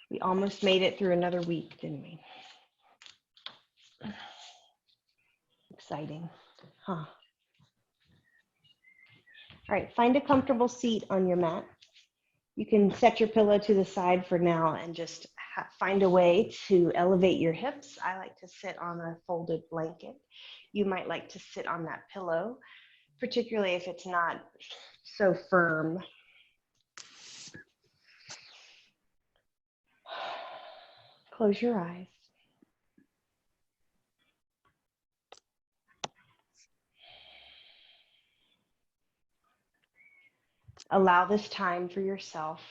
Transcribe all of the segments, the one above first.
We almost made it through another week, didn't we? Exciting, huh? All right, find a comfortable seat on your mat. You can set your pillow to the side for now and just find a way to elevate your hips. I like to sit on a folded blanket. You might like to sit on that pillow, particularly if it's not so firm. Close your eyes. Allow this time for yourself.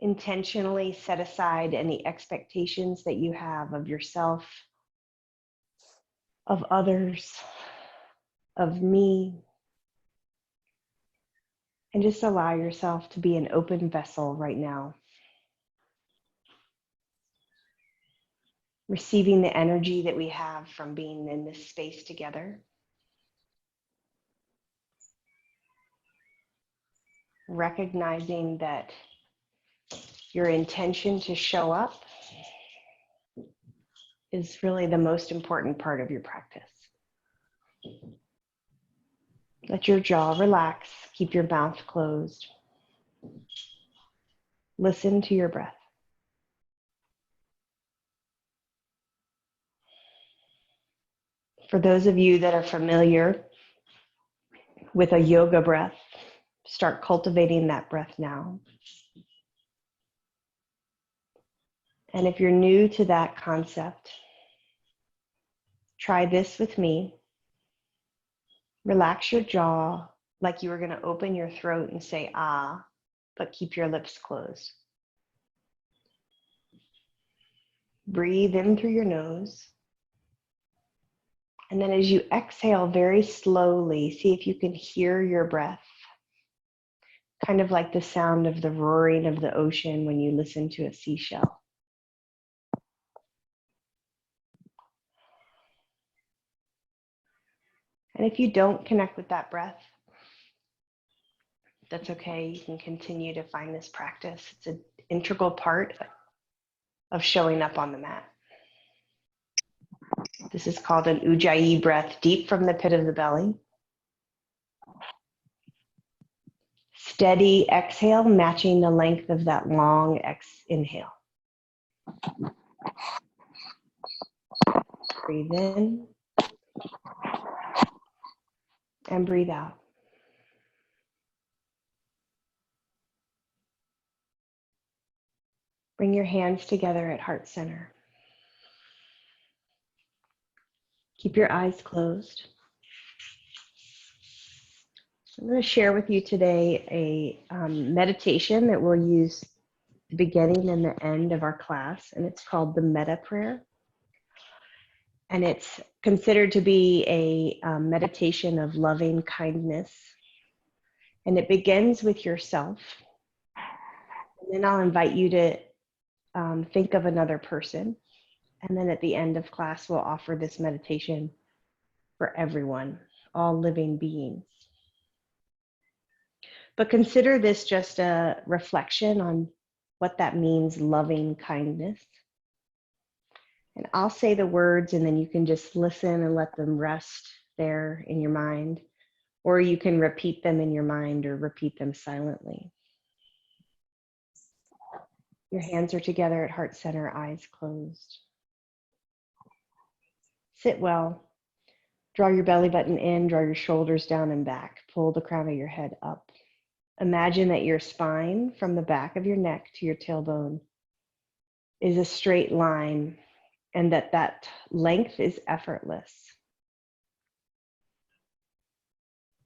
Intentionally set aside any expectations that you have of yourself, of others, of me, and just allow yourself to be an open vessel right now. Receiving the energy that we have from being in this space together. Recognizing that your intention to show up is really the most important part of your practice. Let your jaw relax, keep your mouth closed. Listen to your breath. For those of you that are familiar with a yoga breath, start cultivating that breath now. And if you're new to that concept, try this with me. Relax your jaw like you were going to open your throat and say ah, but keep your lips closed. Breathe in through your nose. And then as you exhale very slowly, see if you can hear your breath. Kind of like the sound of the roaring of the ocean when you listen to a seashell. And if you don't connect with that breath, that's okay. You can continue to find this practice. It's an integral part of showing up on the mat. This is called an Ujjayi breath, deep from the pit of the belly. Steady exhale, matching the length of that long inhale. Breathe in and breathe out. Bring your hands together at heart center. Keep your eyes closed. I'm going to share with you today a meditation that we'll use the beginning and the end of our class, and it's called the Metta prayer. And it's considered to be a meditation of loving kindness. And it begins with yourself. And then I'll invite you to think of another person. And then at the end of class, we'll offer this meditation for everyone, all living beings. But consider this just a reflection on what that means, loving kindness. And I'll say the words and then you can just listen and let them rest there in your mind, or you can repeat them in your mind or repeat them silently. Your hands are together at heart center, eyes closed. Sit well. Draw your belly button in, draw your shoulders down and back. Pull the crown of your head up. Imagine that your spine from the back of your neck to your tailbone is a straight line and that length is effortless.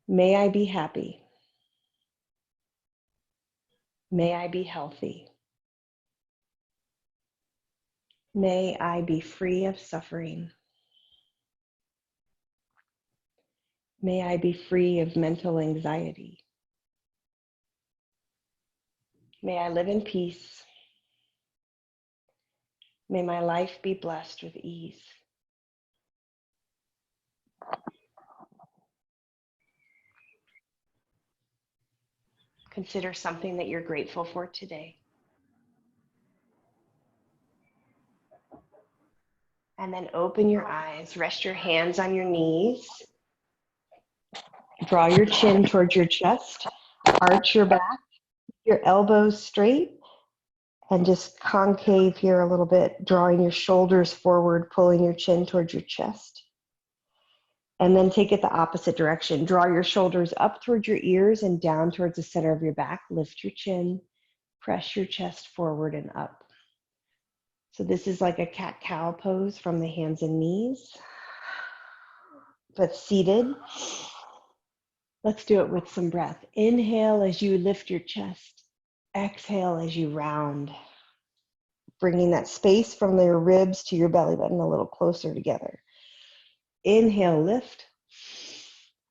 May I be happy. May I be healthy. May I be free of suffering. May I be free of mental anxiety. May I live in peace. May my life be blessed with ease. Consider something that you're grateful for today. And then open your eyes, rest your hands on your knees. Draw your chin towards your chest, arch your back, your elbows straight, and just concave here a little bit, drawing your shoulders forward, pulling your chin towards your chest. And then take it the opposite direction. Draw your shoulders up towards your ears and down towards the center of your back. Lift your chin, press your chest forward and up. So this is like a cat-cow pose from the hands and knees, but seated. Let's do it with some breath. Inhale as you lift your chest. Exhale as you round, bringing that space from your ribs to your belly button a little closer together. Inhale, lift.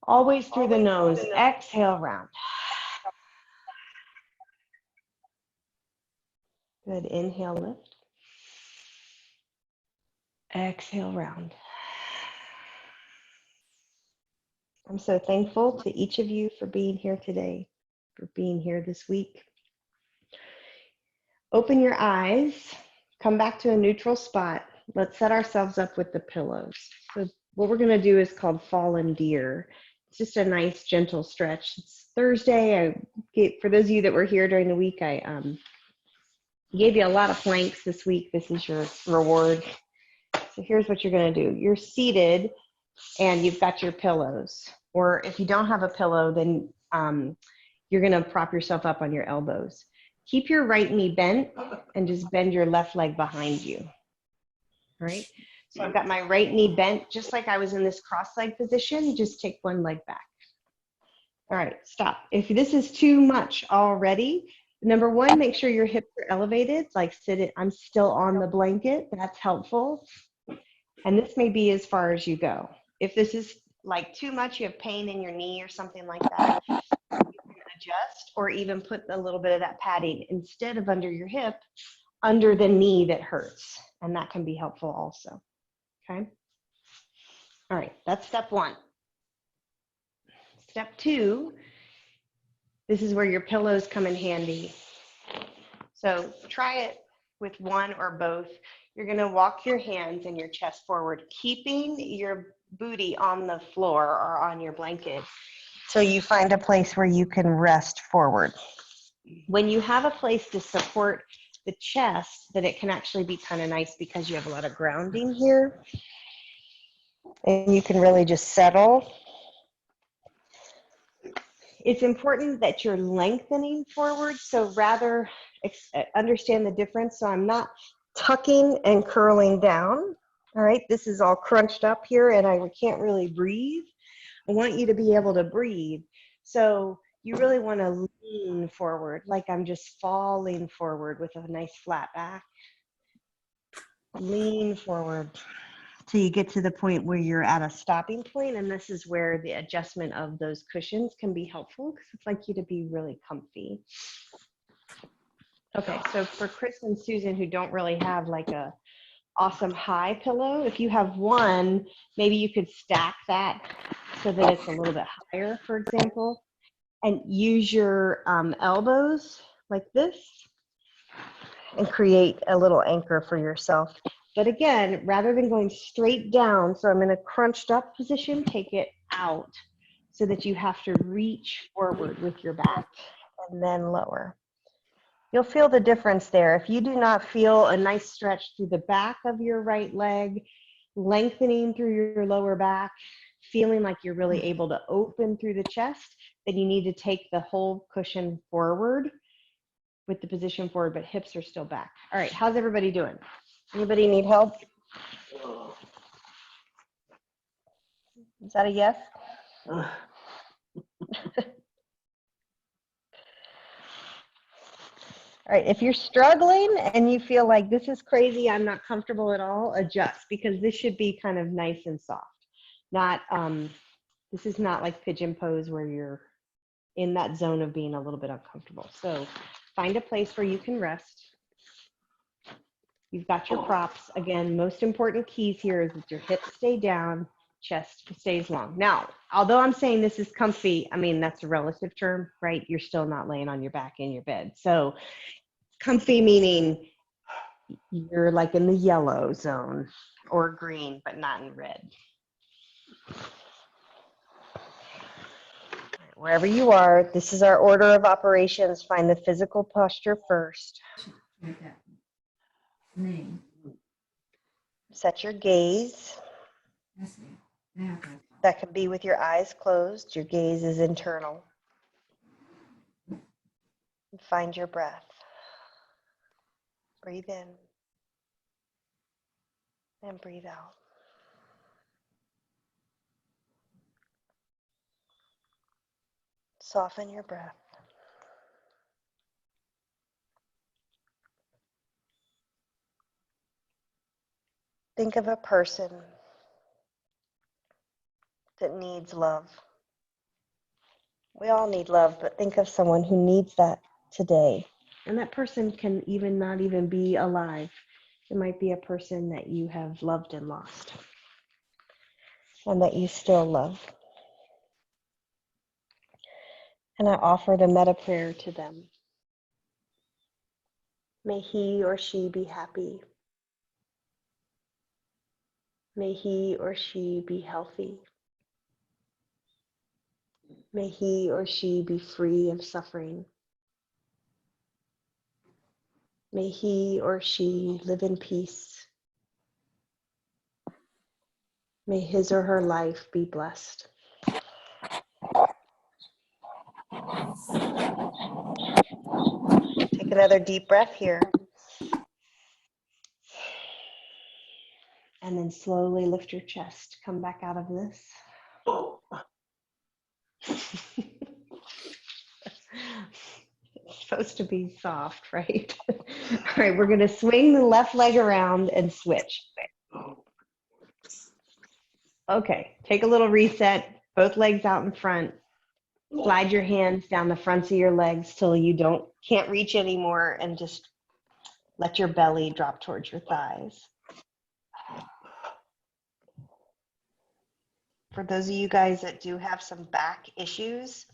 Always through the nose. Exhale, round. Good. Inhale, lift. Exhale, round. I'm so thankful to each of you for being here today, for being here this week. Open your eyes, come back to a neutral spot. Let's set ourselves up with the pillows. So what we're gonna do is called fallen deer. It's just a nice gentle stretch. It's Thursday. For those of you that were here during the week, I gave you a lot of planks this week. This is your reward. So here's what you're gonna do. You're seated and you've got your pillows. Or if you don't have a pillow, then you're gonna prop yourself up on your elbows. Keep your right knee bent and just bend your left leg behind you. All right? So I've got my right knee bent, just like I was in this cross-leg position. Just take one leg back. All right, stop. If this is too much already, number one, make sure your hips are elevated, like I'm still on the blanket. That's helpful. And this may be as far as you go. If this is like too much, you have pain in your knee or something like that, you can adjust or even put a little bit of that padding instead of under your hip, under the knee that hurts. And that can be helpful also. Okay. All right, that's step one. Step two, this is where your pillows come in handy. So try it with one or both. You're gonna walk your hands and your chest forward, keeping your booty on the floor or on your blanket. So you find a place where you can rest forward. When you have a place to support the chest, then it can actually be kind of nice because you have a lot of grounding here. And you can really just settle. It's important that you're lengthening forward. So rather understand the difference. So I'm not tucking and curling down. All right, this is all crunched up here and I can't really breathe. I want you to be able to breathe. So you really want to lean forward, like I'm just falling forward with a nice flat back. Lean forward till you get to the point where you're at a stopping point, and this is where the adjustment of those cushions can be helpful because it's like you to be really comfy. Okay, so for Chris and Susan who don't really have like a awesome high pillow, if you have one, maybe you could stack that so that it's a little bit higher, for example, and use your elbows like this and create a little anchor for yourself. But again, rather than going straight down, so I'm in a crunched up position, take it out so that you have to reach forward with your back and then lower. You'll feel the difference there. If you do not feel a nice stretch through the back of your right leg, lengthening through your lower back, feeling like you're really able to open through the chest, then you need to take the whole cushion forward with the position forward, but hips are still back. All right, how's everybody doing? Anybody need help? Is that a yes? All right, if you're struggling and you feel like this is crazy, I'm not comfortable at all, adjust, because this should be kind of nice and soft. Not, this is not like pigeon pose where you're in that zone of being a little bit uncomfortable. So find a place where you can rest. You've got your props. Again, most important keys here is that your hips stay down chest stays long. Now, although I'm saying this is comfy, I mean, that's a relative term, right? You're still not laying on your back in your bed. So comfy meaning you're like in the yellow zone or green, but not in red. Wherever you are, this is our order of operations. Find the physical posture first. Set your gaze. That can be with your eyes closed. Your gaze is internal. Find your breath. Breathe in and breathe out. Soften your breath. Think of a person that needs love. We all need love, but think of someone who needs that today. And that person can even not even be alive. It might be a person that you have loved and lost, and that you still love. And I offer the Metta prayer to them. May he or she be happy. May he or she be healthy. May he or she be free of suffering. May he or she live in peace. May his or her life be blessed. Take another deep breath here. And then slowly lift your chest. Come back out of this. It's supposed to be soft, right? All right, we're going to swing the left leg around and switch. Okay, take a little reset. Both legs out in front. Slide your hands down the fronts of your legs till you can't reach anymore, and just let your belly drop towards your thighs. For those of you guys that do have some back issues,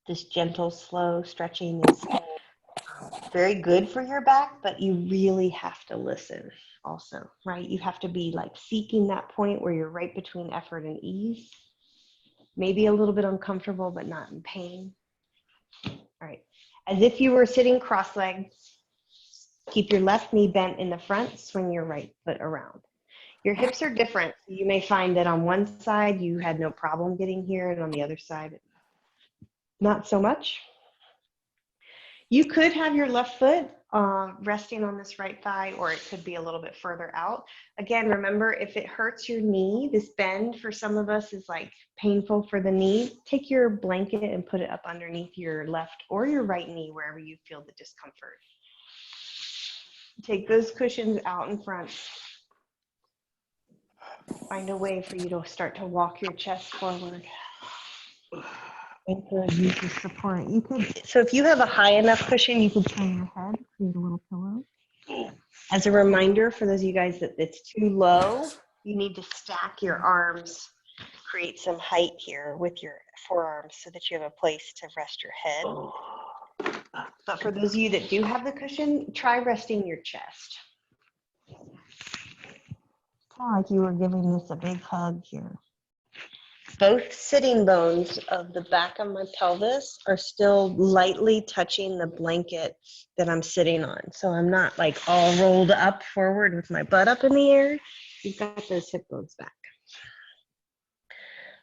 this gentle, slow stretching is very good for your back, but you really have to listen also, right? You have to be like seeking that point where you're right between effort and ease. Maybe a little bit uncomfortable, but not in pain. All right. As if you were sitting cross-legged, keep your left knee bent in the front, swing your right foot around. Your hips are different. You may find that on one side you had no problem getting here, and on the other side, not so much. You could have your left foot resting on this right thigh, or it could be a little bit further out. Again, remember, if it hurts your knee, this bend for some of us is like painful for the knee, take your blanket and put it up underneath your left or your right knee, wherever you feel the discomfort. Take those cushions out in front. Find a way for you to start to walk your chest forward. Use the support. So if you have a high enough cushion, you could turn your head, create a little pillow. As a reminder for those of you guys that it's too low, you need to stack your arms, create some height here with your forearms so that you have a place to rest your head. But for those of you that do have the cushion, try resting your chest. Kind of like you were giving this a big hug here. Both sitting bones of the back of my pelvis are still lightly touching the blanket that I'm sitting on. So I'm not like all rolled up forward with my butt up in the air. You've got those hip bones back.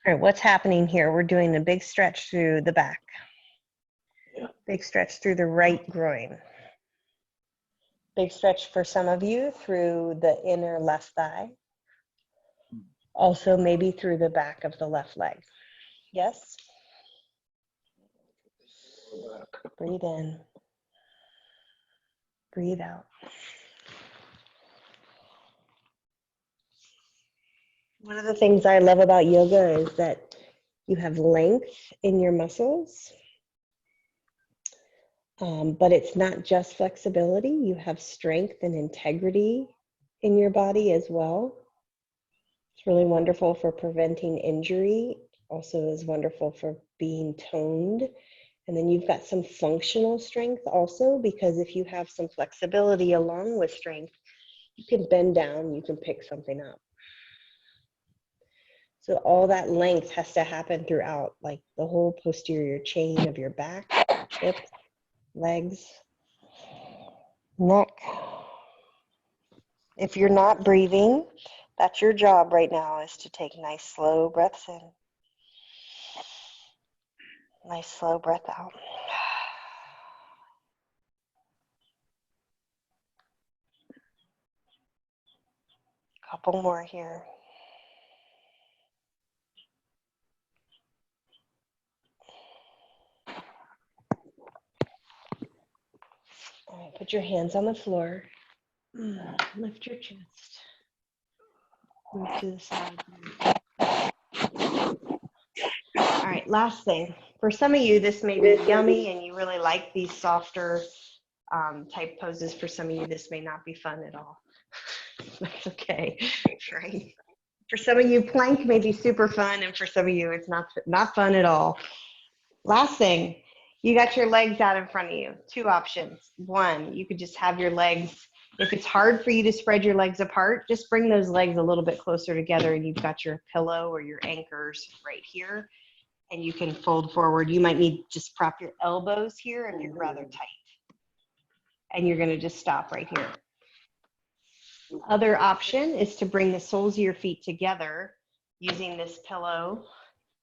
All right, what's happening here? We're doing a big stretch through the back. Big stretch through the right groin. Big stretch for some of you through the inner left thigh. Also maybe through the back of the left leg. Yes? Breathe in. Breathe out. One of the things I love about yoga is that you have length in your muscles, but it's not just flexibility. You have strength and integrity in your body as well. It's really wonderful for preventing injury. Also is wonderful for being toned. And then you've got some functional strength also, because if you have some flexibility along with strength, you can bend down, you can pick something up. So all that length has to happen throughout, like the whole posterior chain of your back, hips, legs, neck. If you're not breathing, that's your job right now, is to take nice slow breaths in. Nice slow breath out. Couple more here. All right, put your hands on the floor. Lift your chest. Move to the side. All right, last thing. For some of you, this may be yummy and you really like these softer type poses. For some of you, this may not be fun at all. That's okay, right? For some of you, plank may be super fun, and for some of you, it's not fun at all. Last thing, you got your legs out in front of you. Two options. One, you could just have your legs, if it's hard for you to spread your legs apart, just bring those legs a little bit closer together and you've got your pillow or your anchors right here and you can fold forward. You might need just prop your elbows here if you're rather tight. And you're gonna just stop right here. Other option is to bring the soles of your feet together using this pillow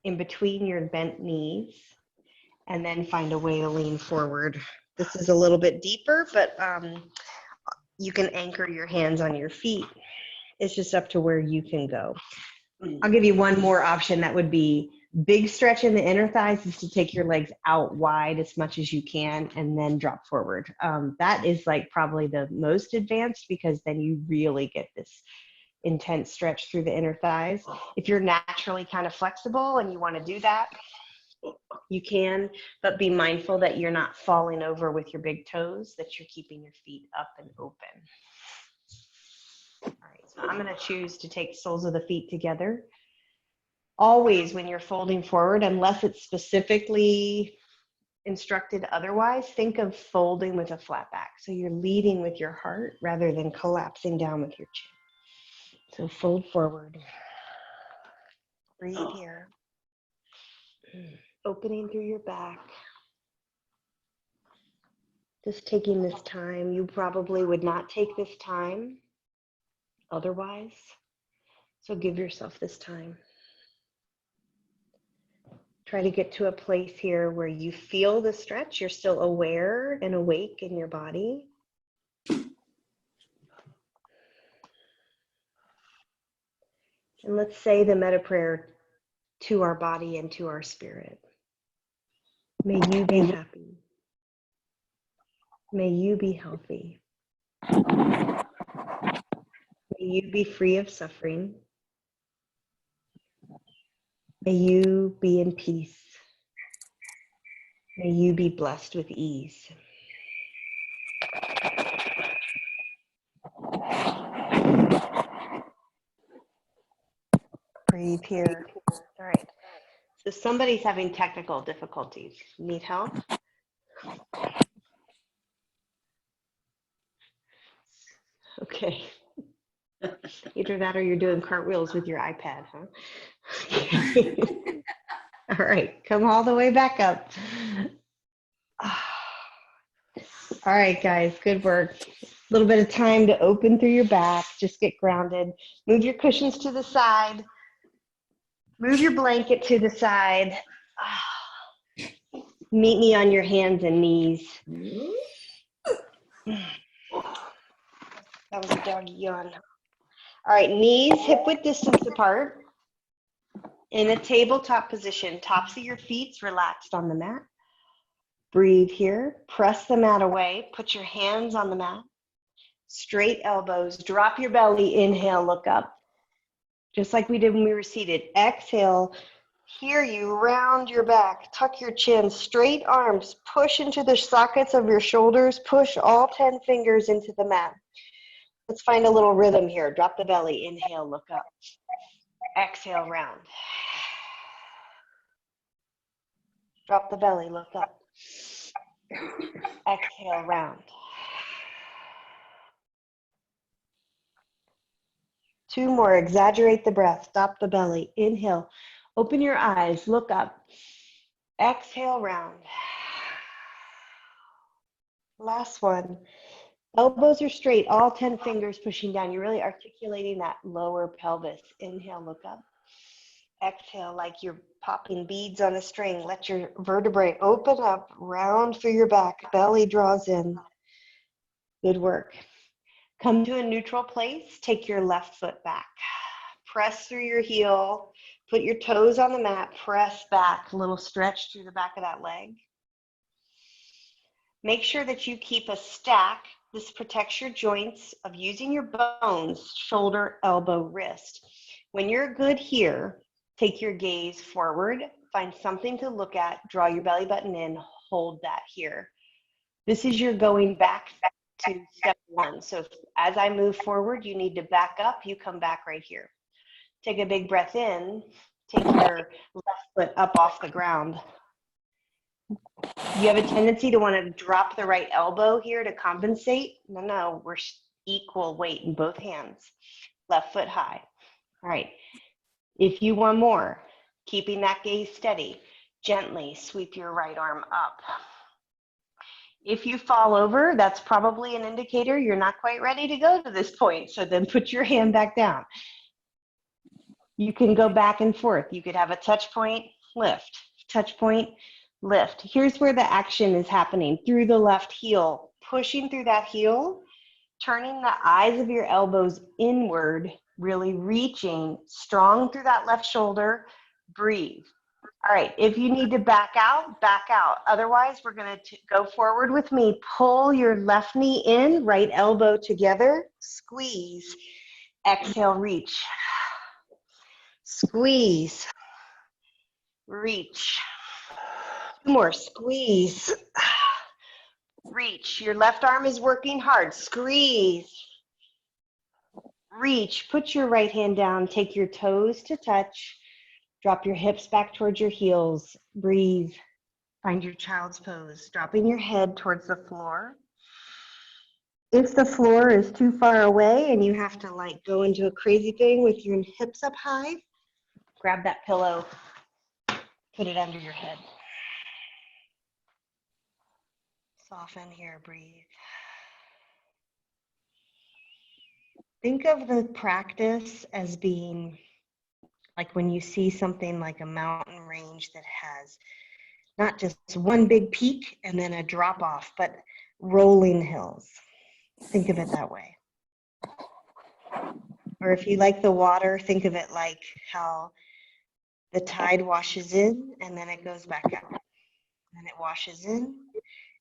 in between your bent knees, and then find a way to lean forward. This is a little bit deeper, but you can anchor your hands on your feet. It's just up to where you can go. I'll give you one more option. That would be big stretch in the inner thighs, is to take your legs out wide as much as you can and then drop forward. That is like probably the most advanced, because then you really get this intense stretch through the inner thighs. If you're naturally kind of flexible and you want to do that, you can, but be mindful that you're not falling over with your big toes, that you're keeping your feet up and open. All right, so I'm going to choose to take soles of the feet together. Always when you're folding forward, unless it's specifically instructed otherwise, think of folding with a flat back. So you're leading with your heart rather than collapsing down with your chin. So fold forward. Breathe here. Opening through your back. Just taking this time. You probably would not take this time otherwise. So give yourself this time. Try to get to a place here where you feel the stretch. You're still aware and awake in your body. And let's say the metta prayer to our body and to our spirit. May you be happy. May you be healthy. May you be free of suffering. May you be in peace. May you be blessed with ease. Breathe here. All right. So somebody's having technical difficulties. Need help? Okay. Either that or you're doing cartwheels with your iPad, huh? All right, come all the way back up. All right, guys, good work. A little bit of time to open through your back. Just get grounded. Move your cushions to the side. Move your blanket to the side. Meet me on your hands and knees. That was a doggy yawn. All right, knees hip width distance apart. In a tabletop position, tops of your feet relaxed on the mat. Breathe here. Press the mat away. Put your hands on the mat. Straight elbows. Drop your belly. Inhale, look up. Just like we did when we were seated. Exhale. Here you round your back. Tuck your chin. Straight arms. Push into the sockets of your shoulders. Push all 10 fingers into the mat. Let's find a little rhythm here. Drop the belly. Inhale, look up. Exhale, round. Drop the belly, look up. Exhale, round. 2 more, exaggerate the breath, stop the belly, inhale, open your eyes, look up. Exhale, round. Last one. Elbows are straight, all 10 fingers pushing down. You're really articulating that lower pelvis. Inhale, look up. Exhale, like you're popping beads on a string. Let your vertebrae open up, round through your back. Belly draws in. Good work. Come to a neutral place. Take your left foot back. Press through your heel. Put your toes on the mat. Press back. A little stretch through the back of that leg. Make sure that you keep a stack. This protects your joints of using your bones, shoulder, elbow, wrist. When you're good here, take your gaze forward, find something to look at, draw your belly button in, hold that here. This is your going back to step 1. So as I move forward, you need to back up, you come back right here. Take a big breath in, take your left foot up off the ground. You have a tendency to want to drop the right elbow here to compensate. No, we're equal weight in both hands. Left foot high. All right. If you want more, keeping that gaze steady, gently sweep your right arm up. If you fall over, that's probably an indicator you're not quite ready to go to this point. So then put your hand back down. You can go back and forth. You could have a touch point, lift, touch point, lift. Here's where the action is happening through the left heel, pushing through that heel, turning the eyes of your elbows inward, really reaching strong through that left shoulder. Breathe. All right, if you need to back out, back out. Otherwise, we're going to go forward with me. Pull your left knee in, right elbow together, squeeze. Exhale, reach. Squeeze. Reach. 2 more, squeeze. Reach. Your left arm is working hard. Squeeze. Reach. Put your right hand down. Take your toes to touch. Drop your hips back towards your heels. Breathe. Find your child's pose. Dropping your head towards the floor. If the floor is too far away and you have to like go into a crazy thing with your hips up high, grab that pillow, put it under your head. Soften here, breathe. Think of the practice as being like when you see something like a mountain range that has not just one big peak and then a drop off, but rolling hills. Think of it that way. Or if you like the water, think of it like how the tide washes in and then it goes back out. And it washes in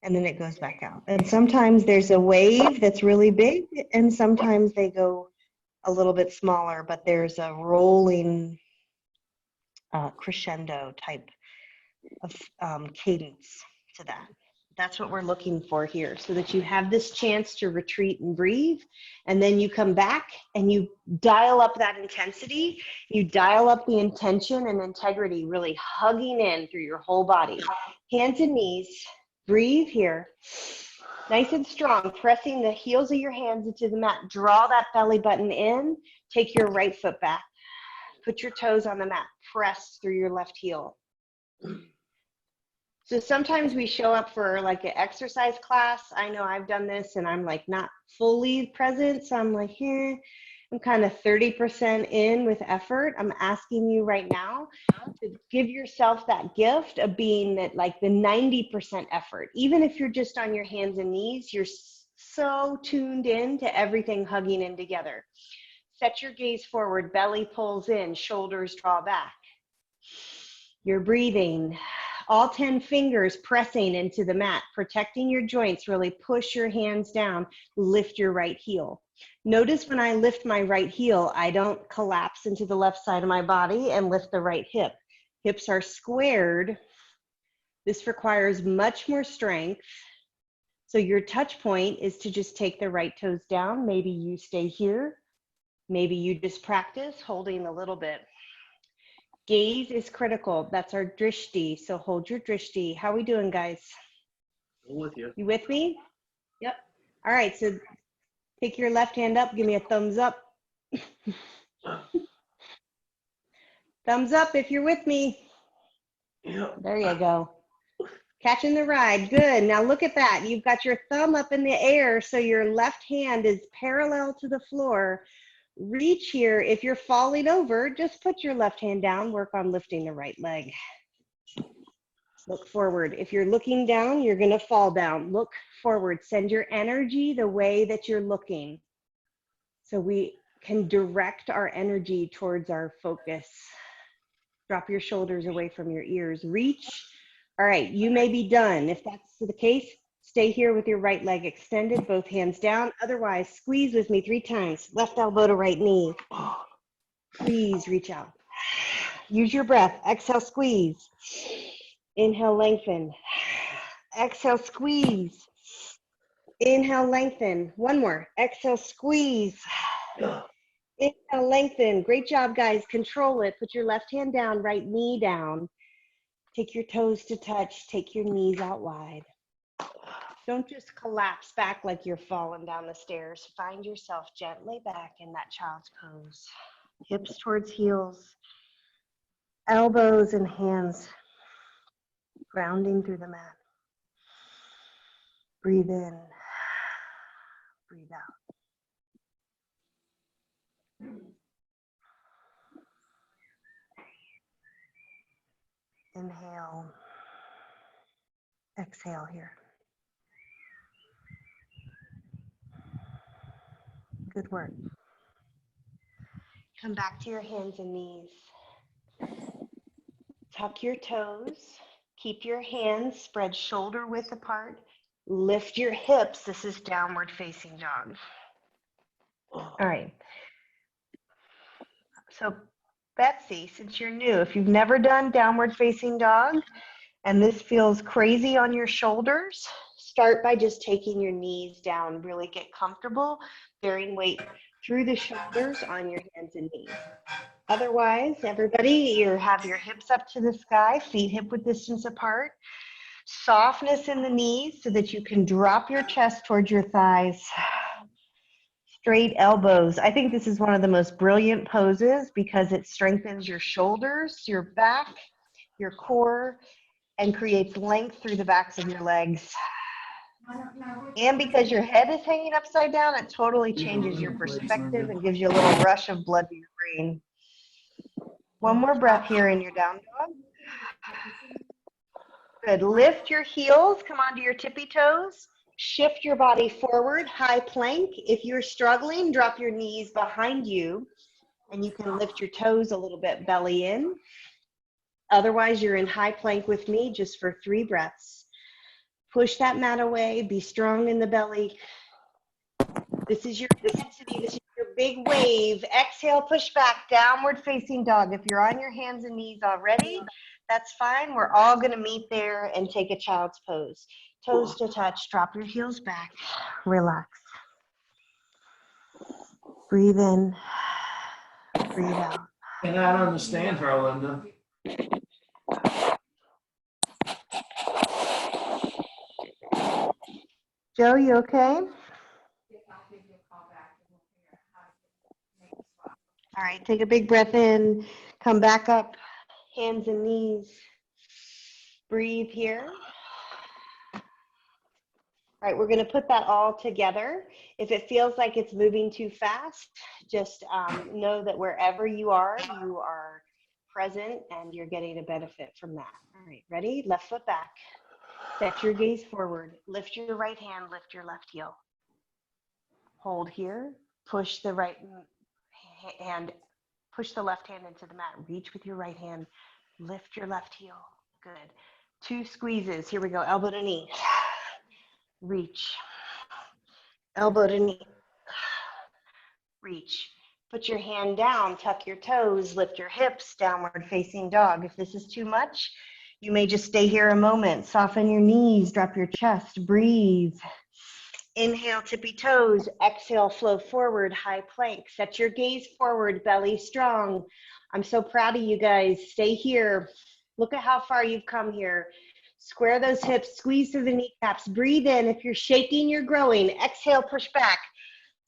and then it goes back out. And sometimes there's a wave that's really big and sometimes they go a little bit smaller, but there's a rolling crescendo type of cadence to that. That's what we're looking for here, so that you have this chance to retreat and breathe, and then you come back and you dial up that intensity, you dial up the intention and integrity, really hugging in through your whole body. Hands and knees, breathe here. Nice and strong, pressing the heels of your hands into the mat. Draw that belly button in, take your right foot back. Put your toes on the mat, press through your left heel. So sometimes we show up for like an exercise class. I know I've done this and I'm like not fully present. So I'm like, I'm kind of 30% in with effort. I'm asking you right now to give yourself that gift of being that like the 90% effort. Even if you're just on your hands and knees, you're so tuned in to everything hugging in together. Set your gaze forward, belly pulls in, shoulders draw back. You're breathing. All 10 fingers pressing into the mat, protecting your joints. Really push your hands down, lift your right heel. Notice when I lift my right heel, I don't collapse into the left side of my body and lift the right hip. Hips are squared. This requires much more strength. So your touch point is to just take the right toes down. Maybe you stay here. Maybe you just practice holding a little bit. Gaze is critical. That's our drishti. So hold your drishti. How are we doing, guys? I'm with you. You with me? Yep. All right. So take your left hand up. Give me a thumbs up. Thumbs up if you're with me. Yep. There you go. Catching the ride. Good. Now look at that. You've got your thumb up in the air, so your left hand is parallel to the floor. Reach here. If you're falling over, just put your left hand down. Work on lifting the right leg. Look forward. If you're looking down, you're going to fall down. Look forward. Send your energy the way that you're looking. So we can direct our energy towards our focus. Drop your shoulders away from your ears. Reach. All right, you may be done. If that's the case, stay here with your right leg extended, both hands down. Otherwise, squeeze with me 3 times. Left elbow to right knee. Please reach out. Use your breath. Exhale, squeeze. Inhale, lengthen. Exhale, squeeze. Inhale, lengthen. One more. Exhale, squeeze. Inhale, lengthen. Great job, guys. Control it. Put your left hand down, right knee down. Take your toes to touch. Take your knees out wide. Don't just collapse back like you're falling down the stairs. Find yourself gently back in that child's pose. Hips towards heels. Elbows and hands grounding through the mat. Breathe in. Breathe out. Inhale. Exhale here. Good work. Come back to your hands and knees. Tuck your toes. Keep your hands spread shoulder width apart. Lift your hips. This is downward facing dog. All right. So Betsy, since you're new, if you've never done downward facing dog and this feels crazy on your shoulders, start by just taking your knees down. Really get comfortable, bearing weight through the shoulders on your hands and knees. Otherwise, everybody, you have your hips up to the sky, feet hip width distance apart. Softness in the knees so that you can drop your chest towards your thighs. Straight elbows. I think this is one of the most brilliant poses because it strengthens your shoulders, your back, your core, and creates length through the backs of your legs. And because your head is hanging upside down, it totally changes your perspective and gives you a little rush of blood to your brain. One more breath here in your down dog. Good. Lift your heels, come onto your tippy toes. Shift your body forward, high plank. If you're struggling, drop your knees behind you and you can lift your toes a little bit, belly in. Otherwise, you're in high plank with me just for 3 breaths. Push that mat away, be strong in the belly. This is your intensity, this is your big wave. Exhale, push back, downward facing dog. If you're on your hands and knees already, that's fine. We're all gonna meet there and take a child's pose. Toes to touch, drop your heels back, relax. Breathe in, breathe out. And I don't understand her, Linda. Joe, you okay? All right, take a big breath in, come back up, hands and knees. Breathe here. All right, we're going to put that all together. If it feels like it's moving too fast, just know that wherever you are present and you're getting a benefit from that. All right, ready? Left foot back. Set your gaze forward. Lift your right hand, lift your left heel. Hold here. Push the right hand, push the left hand into the mat. Reach with your right hand. Lift your left heel. Good. 2 squeezes. Here we go. Elbow to knee. Reach. Elbow to knee. Reach. Put your hand down, tuck your toes, lift your hips, downward facing dog. If this is too much, you may just stay here a moment. Soften your knees, drop your chest, breathe. Inhale, tippy toes. Exhale, flow forward, high plank. Set your gaze forward, belly strong. I'm so proud of you guys. Stay here. Look at how far you've come here. Square those hips, squeeze through the kneecaps. Breathe in. If you're shaking, you're growing. Exhale, push back.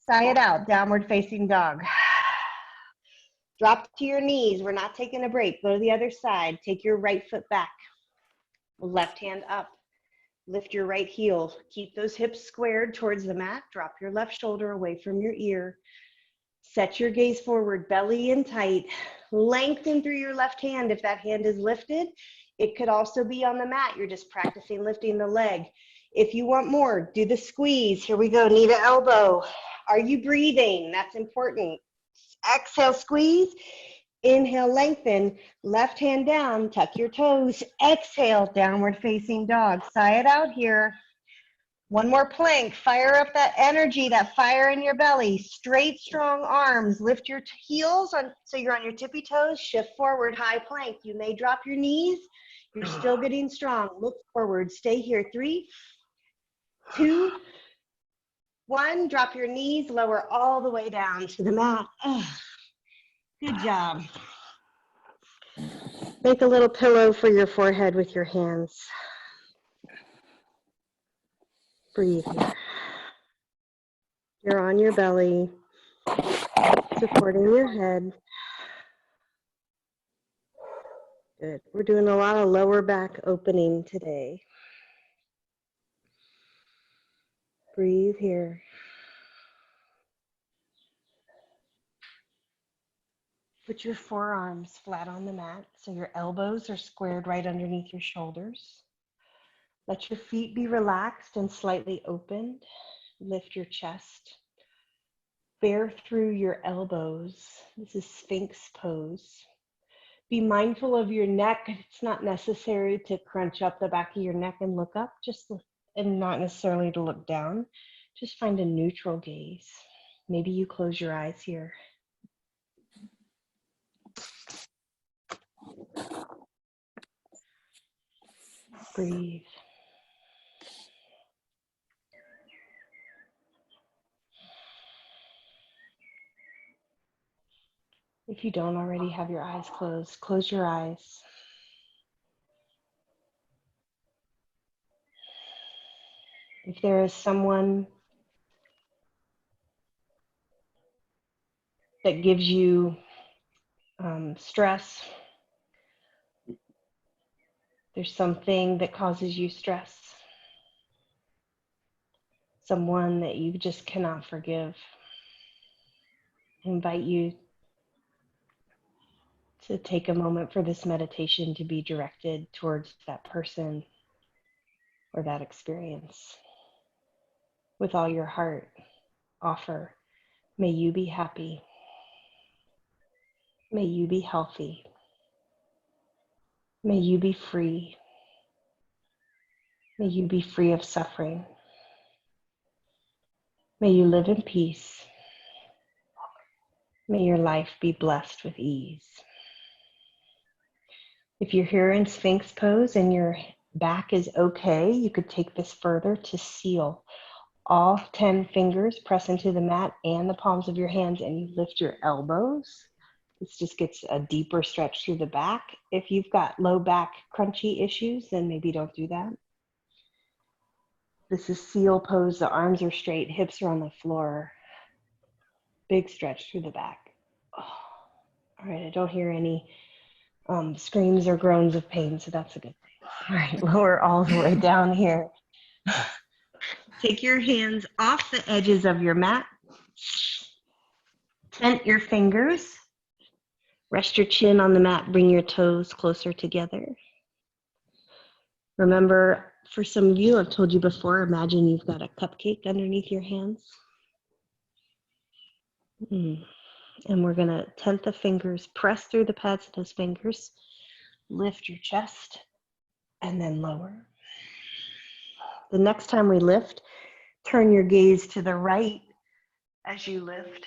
Sigh it out, downward facing dog. Drop to your knees. We're not taking a break. Go to the other side. Take your right foot back. Left hand up. Lift your right heel. Keep those hips squared towards the mat. Drop your left shoulder away from your ear. Set your gaze forward, belly in tight. Lengthen through your left hand if that hand is lifted. It could also be on the mat. You're just practicing lifting the leg. If you want more, do the squeeze. Here we go, knee to elbow. Are you breathing? That's important. Exhale, squeeze. Inhale, lengthen. Left hand down, tuck your toes. Exhale, downward facing dog. Sigh it out here. One more plank. Fire up that energy, that fire in your belly. Straight, strong arms. Lift your heels so you're on your tippy toes. Shift forward, high plank. You may drop your knees. You're still getting strong. Look forward. Stay here. 3, 2, 1. Drop your knees. Lower all the way down to the mat. Good job. Make a little pillow for your forehead with your hands. Breathe here. You're on your belly, supporting your head. Good. We're doing a lot of lower back opening today. Breathe here. Put your forearms flat on the mat so your elbows are squared right underneath your shoulders. Let your feet be relaxed and slightly opened. Lift your chest. Bear through your elbows. This is Sphinx pose. Be mindful of your neck. It's not necessary to crunch up the back of your neck and look up, and not necessarily to look down. Just find a neutral gaze. Maybe you close your eyes here. Breathe. If you don't already have your eyes closed, close your eyes. If there is someone that gives you stress, there's something that causes you stress, someone that you just cannot forgive, I invite you to take a moment for this meditation to be directed towards that person or that experience. With all your heart, offer, may you be happy. May you be healthy. May you be free. May you be free of suffering. May you live in peace. May your life be blessed with ease. If you're here in Sphinx pose and your back is okay, you could take this further to seal. All 10 fingers press into the mat and the palms of your hands, and you lift your elbows. This just gets a deeper stretch through the back. If you've got low back crunchy issues, then maybe don't do that. This is seal pose. The arms are straight, hips are on the floor. Big stretch through the back. Oh. All right, I don't hear any screams or groans of pain, so that's a good thing. All right, lower all the way down here. Take your hands off the edges of your mat. Tent your fingers. Rest your chin on the mat. Bring your toes closer together. Remember, for some of you, I've told you before, imagine you've got a cupcake underneath your hands. And we're going to tent the fingers, press through the pads of those fingers, lift your chest, and then lower. The next time we lift, turn your gaze to the right as you lift,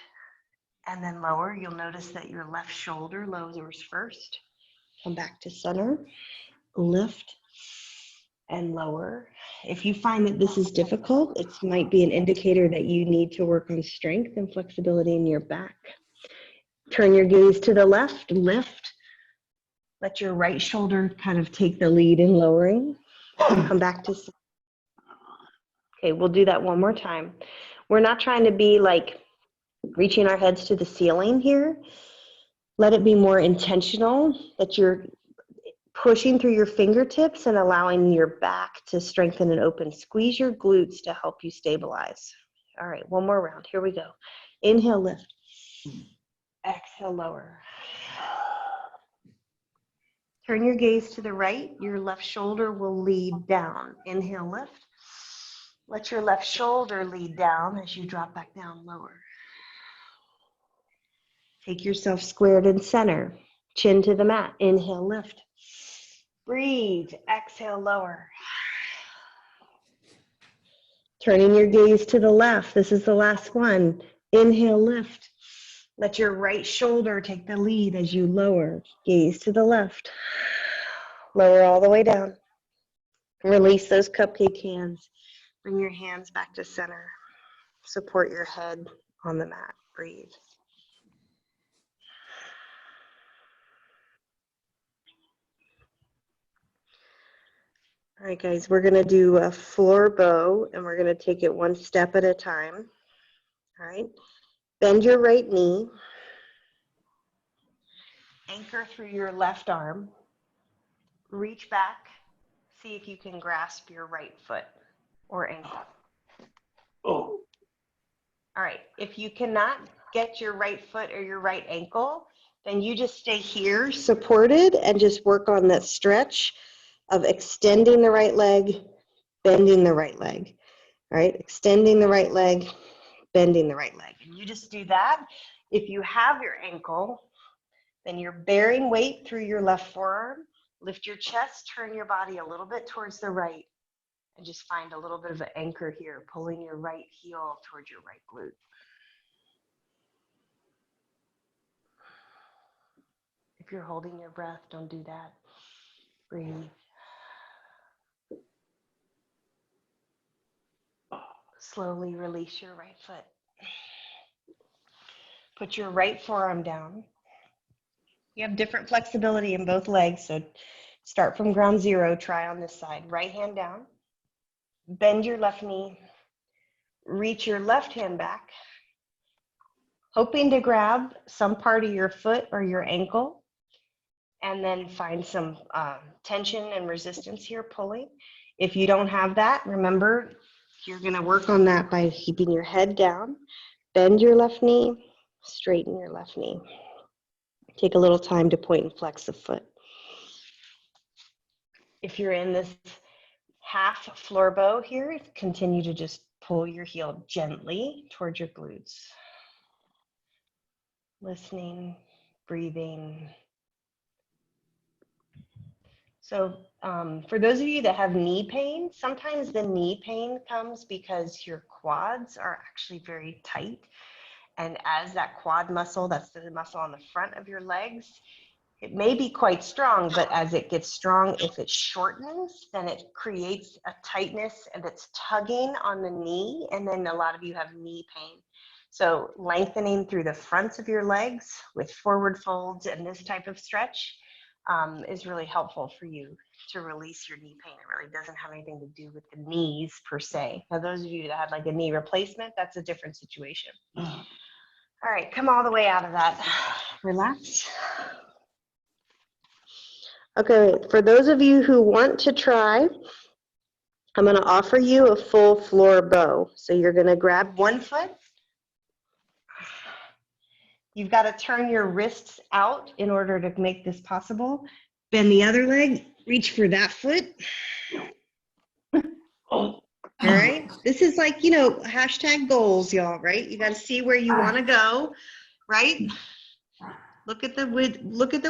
and then lower. You'll notice that your left shoulder lowers first. Come back to center, lift, and lower. If you find that this is difficult, it might be an indicator that you need to work on strength and flexibility in your back. Turn your gaze to the left, lift. Let your right shoulder kind of take the lead in lowering. Come back to center. Okay, we'll do that one more time. We're not trying to be like reaching our heads to the ceiling here. Let it be more intentional that you're pushing through your fingertips and allowing your back to strengthen and open. Squeeze your glutes to help you stabilize. All right, one more round. Here we go. Inhale, lift. Exhale, lower. Turn your gaze to the right. Your left shoulder will lead down. Inhale, lift. Let your left shoulder lead down as you drop back down, lower. Take yourself squared in center. Chin to the mat. Inhale, lift. Breathe. Exhale, lower. Turning your gaze to the left. This is the last one. Inhale, lift. Let your right shoulder take the lead as you lower. Gaze to the left. Lower all the way down. Release those cupcake hands. Bring your hands back to center. Support your head on the mat. Breathe. All right, guys, we're going to do a floor bow, and we're going to take it one step at a time. All right. Bend your right knee. Anchor through your left arm. Reach back. See if you can grasp your right foot or ankle. Oh. All right. If you cannot get your right foot or your right ankle, then you just stay here supported and just work on that stretch of extending the right leg, bending the right leg. All right. Extending the right leg, bending the right leg. And you just do that. If you have your ankle, then you're bearing weight through your left forearm. Lift your chest, turn your body a little bit towards the right, and just find a little bit of an anchor here, pulling your right heel towards your right glute. If you're holding your breath, don't do that. Breathe. Slowly release your right foot. Put your right forearm down. You have different flexibility in both legs, so start from ground zero. Try on this side. Right hand down. Bend your left knee. Reach your left hand back, hoping to grab some part of your foot or your ankle, and then find some tension and resistance here, pulling. If you don't have that, remember, you're going to work on that by keeping your head down. Bend your left knee, straighten your left knee. Take a little time to point and flex the foot. If you're in this half floor bow here, continue to just pull your heel gently towards your glutes. Listening, breathing. So for those of you that have knee pain, sometimes the knee pain comes because your quads are actually very tight. And as that quad muscle, that's the muscle on the front of your legs, it may be quite strong, but as it gets strong, if it shortens, then it creates a tightness and it's tugging on the knee. And then a lot of you have knee pain. So lengthening through the fronts of your legs with forward folds and this type of stretch is really helpful for you to release your knee pain. It really doesn't have anything to do with the knees per se. Now, those of you that had like a knee replacement, that's a different situation. All right, come all the way out of that. Relax. Okay, for those of you who want to try, I'm going to offer you a full floor bow. So you're going to grab one foot. You've got to turn your wrists out in order to make this possible. Bend the other leg, reach for that foot. All right. This is like, you know, hashtag goals, y'all, right? You got to see where you want to go, right? Look at the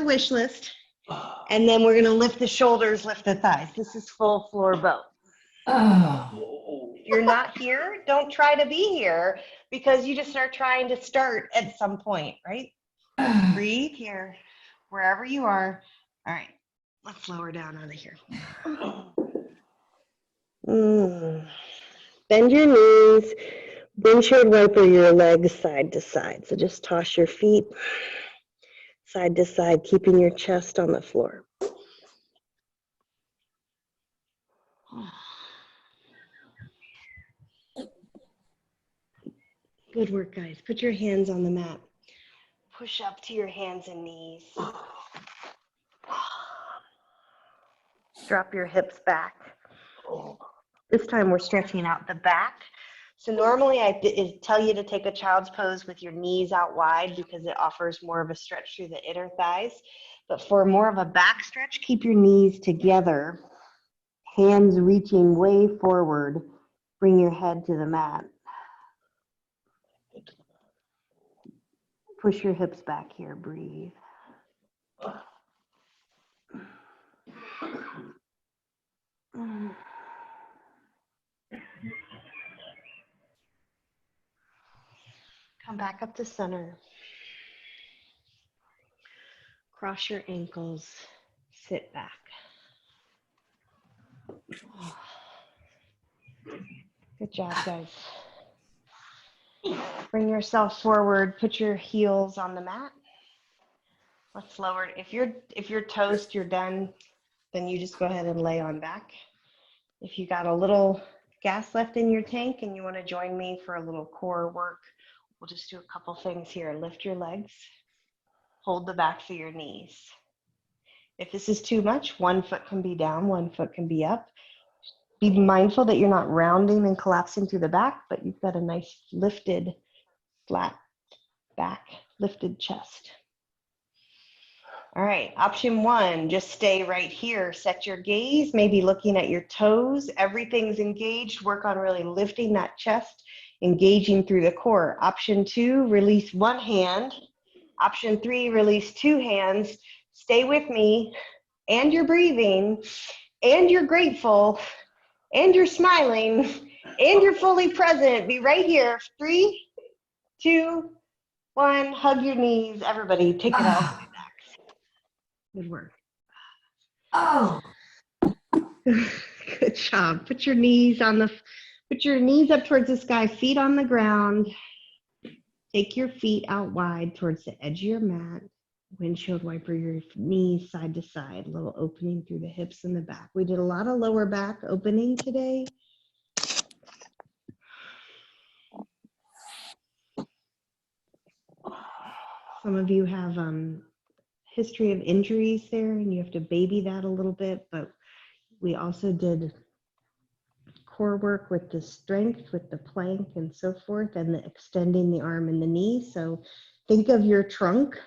wish list. And then we're going to lift the shoulders, lift the thighs. This is full floor bow. If you're not here, don't try to be here because you just are trying to start at some point, right? Breathe here, wherever you are. All right, let's lower down out of here. Bend your knees, windshield wiper your legs side to side. So just toss your feet side to side, keeping your chest on the floor. Good work, guys. Put your hands on the mat. Push up to your hands and knees. Drop your hips back. This time we're stretching out the back. So normally I tell you to take a child's pose with your knees out wide because it offers more of a stretch through the inner thighs. But for more of a back stretch, keep your knees together, hands reaching way forward. Bring your head to the mat. Push your hips back here, breathe. Come back up to center. Cross your ankles, sit back. Good job, guys. Bring yourself forward, put your heels on the mat. Let's lower it. If you're toast, you're done, then you just go ahead and lay on back. If you got a little gas left in your tank and you want to join me for a little core work, we'll just do a couple things here. Lift your legs, hold the backs of your knees. If this is too much, one foot can be down, one foot can be up. Be mindful that you're not rounding and collapsing through the back, but you've got a nice lifted, flat back, lifted chest. All right, option one, just stay right here. Set your gaze, maybe looking at your toes. Everything's engaged. Work on really lifting that chest, engaging through the core. Option two, release one hand. Option three, release two hands. Stay with me, and you're breathing, and you're grateful, and you're smiling, and you're fully present. Be right here. 3, 2, 1. Hug your knees. Everybody, take it all the way back. Good work. Oh. Good job. Put your knees up towards the sky, feet on the ground. Take your feet out wide towards the edge of your mat. Windshield wiper your knees side to side, a little opening through the hips and the back. We did a lot of lower back opening today. Some of you have history of injuries there and you have to baby that a little bit, but we also did core work with the strength, with the plank and so forth, and the extending the arm and the knee. So think of your trunk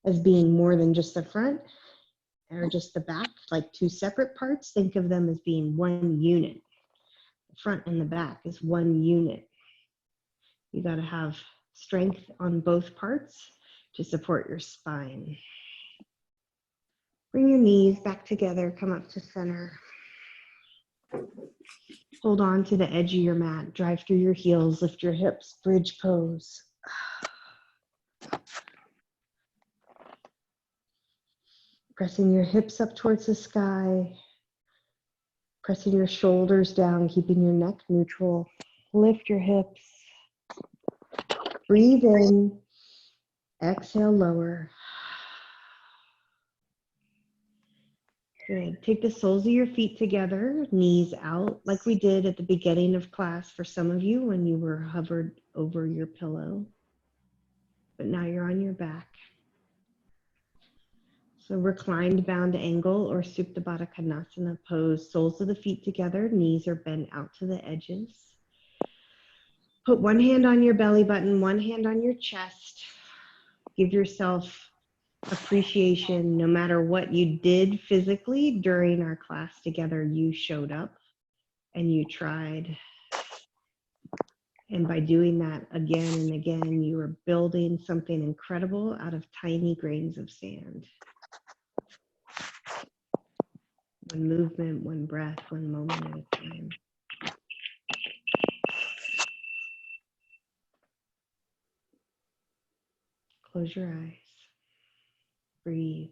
as being more than just the front or just the back, like two separate parts. Think of them as being one unit. The front and the back is one unit. You got to have strength on both parts to support your spine. Bring your knees back together, come up to center. Hold on to the edge of your mat, drive through your heels, lift your hips, bridge pose. Pressing your hips up towards the sky, pressing your shoulders down, keeping your neck neutral. Lift your hips. Breathe in, exhale, lower. Good. Take the soles of your feet together, knees out, like we did at the beginning of class for some of you when you were hovered over your pillow. But now you're on your back. So reclined bound angle or Supta Baddha Konasana pose, soles of the feet together, knees are bent out to the edges. Put one hand on your belly button, one hand on your chest. Give yourself appreciation. No matter what you did physically during our class together, you showed up and you tried. And by doing that again and again, you are building something incredible out of tiny grains of sand. One movement, one breath, one moment at a time. Close your eyes. Breathe.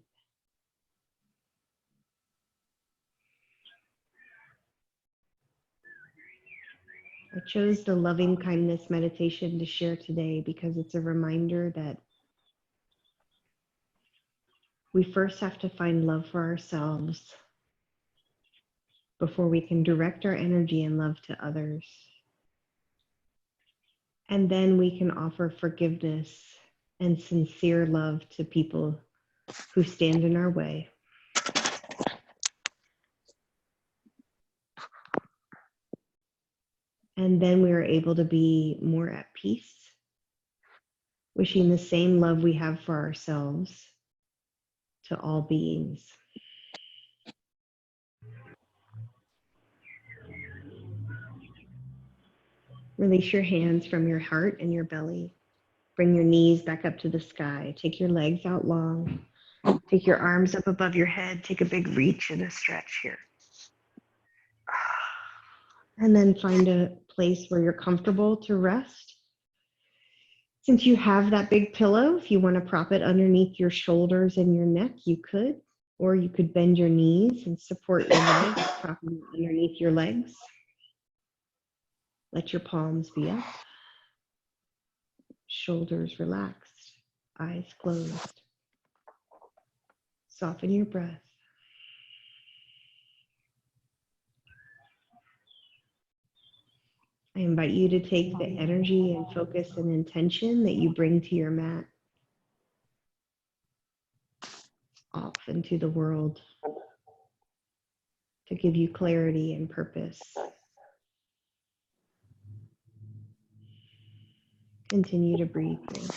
I chose the loving kindness meditation to share today because it's a reminder that we first have to find love for ourselves before we can direct our energy and love to others. And then we can offer forgiveness and sincere love to people who stand in our way. And then we are able to be more at peace, wishing the same love we have for ourselves to all beings. Release your hands from your heart and your belly. Bring your knees back up to the sky. Take your legs out long. Take your arms up above your head. Take a big reach and a stretch here. And then find a place where you're comfortable to rest. Since you have that big pillow, if you want to prop it underneath your shoulders and your neck, you could. Or you could bend your knees and support your legs, propping it underneath your legs. Let your palms be up. Shoulders relaxed, eyes closed. Soften your breath. I invite you to take the energy and focus and intention that you bring to your mat off into the world to give you clarity and purpose. Continue to breathe in.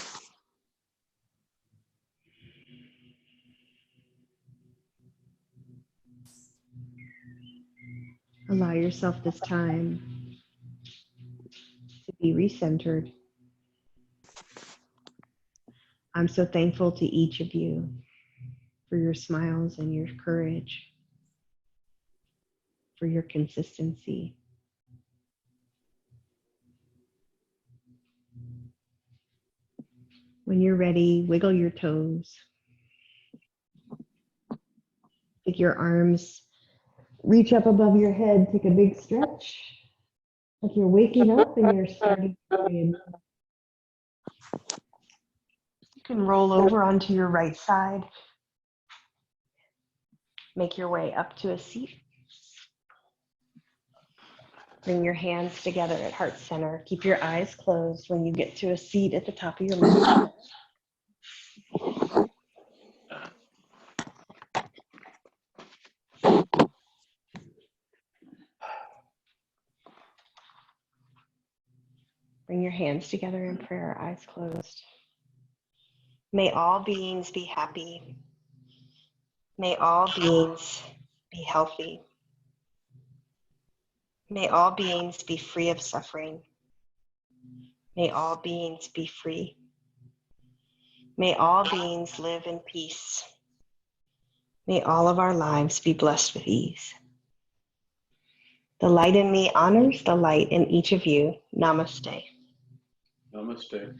Allow yourself this time to be recentered. I'm so thankful to each of you for your smiles and your courage, for your consistency. When you're ready, wiggle your toes. Take your arms, reach up above your head, take a big stretch. Like you're waking up and you're starting to wake. You can roll over onto your right side. Make your way up to a seat. Bring your hands together at heart center. Keep your eyes closed when you get to a seat at the top of your mat. Bring your hands together in prayer, eyes closed. May all beings be happy. May all beings be healthy. May all beings be free of suffering. May all beings be free. May all beings live in peace. May all of our lives be blessed with ease. The light in me honors the light in each of you. Namaste. Namaste.